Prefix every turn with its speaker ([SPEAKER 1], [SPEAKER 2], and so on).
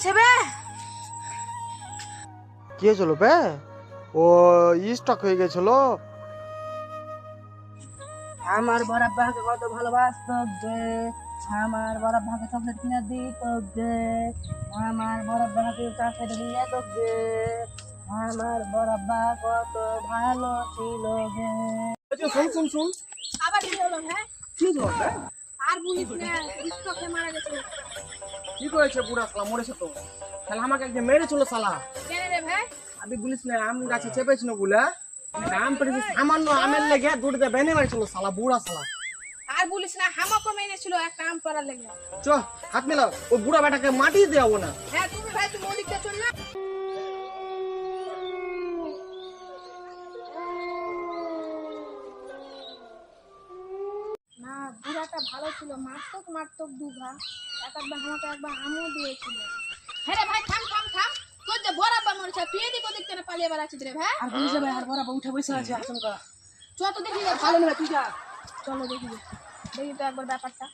[SPEAKER 1] গেছে বে।
[SPEAKER 2] কি হয়েছিল বে? ও স্টক হয়ে গেছিল।
[SPEAKER 1] আমার বড় আব্বাকে কত ভালোবাসতো গে, আমার বড় আব্বাকে চকলেট কিনে দিত গে, আমার বড় আব্বাকে চকলেট দিয়ে তো গে, আমার বড় আব্বা কত ভালো ছিল গে।
[SPEAKER 2] শুন শুন শুন,
[SPEAKER 1] আবার কি হলো ভাই?
[SPEAKER 2] কি হলো?
[SPEAKER 1] আর বলিস না, স্টকে মারা গেছে।
[SPEAKER 2] কি করেছে বুড়া শালা? মরেছে তো। শালা আমাকে একদিন মেরেছিল শালা।
[SPEAKER 1] কেন রে ভাই?
[SPEAKER 2] আমি বলিস না, আম গাছে চেপেছিল বলে আম পেড়েছে, সামান্য আমের লেগে দৌড়তে বেনে মেরেছিল শালা, বুড়া শালা।
[SPEAKER 1] আর বলিস না, হামাকো মেরেছিল একটা আম পাড়ার লেগে।
[SPEAKER 2] চ হাত মেলাও, ও বুড়া বেটাকে মাটি দেওয়াবো না।
[SPEAKER 1] হ্যাঁ তুমি ভাই, তুমি ওদিকটা চল না। না, বুড়াটা ভালো ছিল, মারতক মারতক দুঘা, একবার আমাকে একবার আমও দিয়েছিল। হ্যাঁ রে ভাই, থাম থাম থাম, তোর যে বরাবর মরেছে, তুই এদিক ওদিক কেন পালিয়ে বেড়াচ্ছিস রে ভাই?
[SPEAKER 3] আর বুঝে ভাই, আর বড় উঠে বসে আছে আচমকা।
[SPEAKER 1] চ তো দেখি রে,
[SPEAKER 3] ভালো না তুই যা।
[SPEAKER 1] চলো দেখি দেখি তো একবার ব্যাপারটা।